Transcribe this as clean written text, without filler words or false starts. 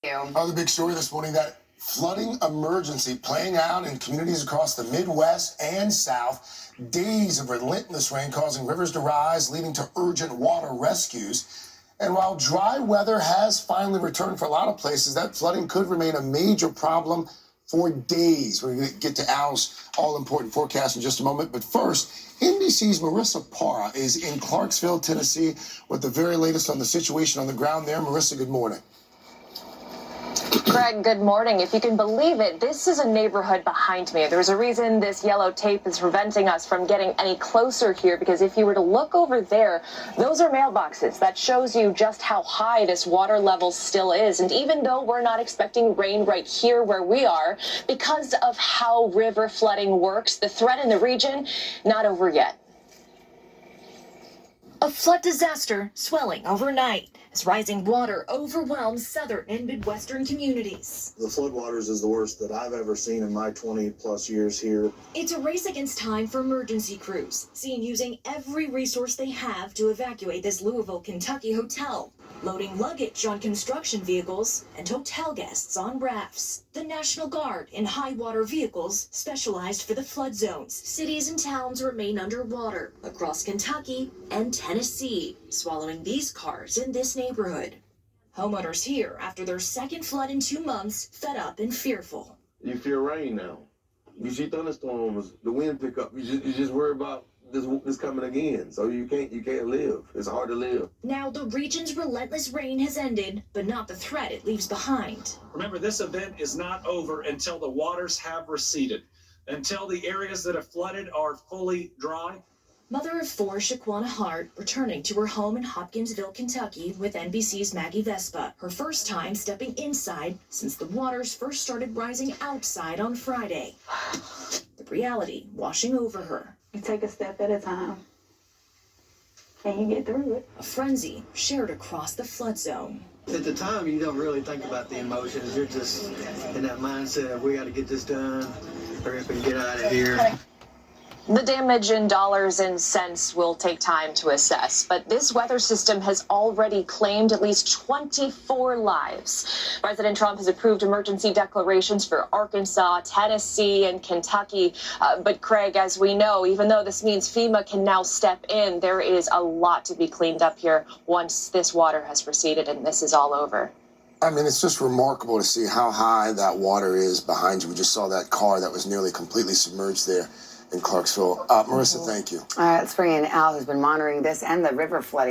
Another big story this morning, that flooding emergency playing out in communities across the Midwest and South. Days of relentless rain causing rivers to rise, leading to urgent water rescues. And while dry weather has finally returned for a lot of places, that flooding could remain a major problem for days. We're going to get to Al's all-important forecast in just a moment. But first, NBC's Marissa Parra is in Clarksville, Tennessee, with the very latest on the situation on the ground there. Marissa, good morning. Greg, good morning. If you can believe it, this is a neighborhood behind me. There's a reason this yellow tape is preventing us from getting any closer here, because if you were to look over there, those are mailboxes. That shows you just how high this water level still is. And even though we're not expecting rain right here where we are, because of how river flooding works, the threat in the region, not over yet. A flood disaster swelling overnight as rising water overwhelms southern and midwestern communities. The floodwaters is the worst that I've ever seen in my 20-plus years here. It's a race against time for emergency crews, seen using every resource they have to evacuate this Louisville, Kentucky hotel, loading luggage on construction vehicles and hotel guests on rafts. The National Guard in high water vehicles specialized for the flood zones. Cities and towns remain underwater across Kentucky and Tennessee, swallowing these cars in this neighborhood. Homeowners here, after their second flood in 2 months, fed up and fearful. You fear rain now. You see thunderstorms, the wind pick up. You just worry about this coming again. So you can't live. It's hard to live. Now the region's relentless rain has ended, but not the threat it leaves behind. Remember, this event is not over until the waters have receded, until the areas that have flooded are fully dry. Mother of 4, Shaquana Hart, returning to her home in Hopkinsville, Kentucky with NBC's Maggie Vespa. Her first time stepping inside since the waters first started rising outside on Friday. The reality washing over her. You take a step at a time, and you get through it. A frenzy shared across the flood zone. At the time, you don't really think about the emotions. You're just in that mindset of, we got to get this done, hurry up and get out of here. The damage in dollars and cents will take time to assess, but this weather system has already claimed at least 24 lives. President Trump has approved emergency declarations for Arkansas, Tennessee, and Kentucky. But Craig, as we know, even though this means FEMA can now step in, there is a lot to be cleaned up here once this water has receded and this is all over. I mean, it's just remarkable to see how high that water is behind you. We just saw that car that was nearly completely submerged there in Clarksville. Marissa, thank you. All right, let's bring in Al, who's been monitoring this and the river flooding.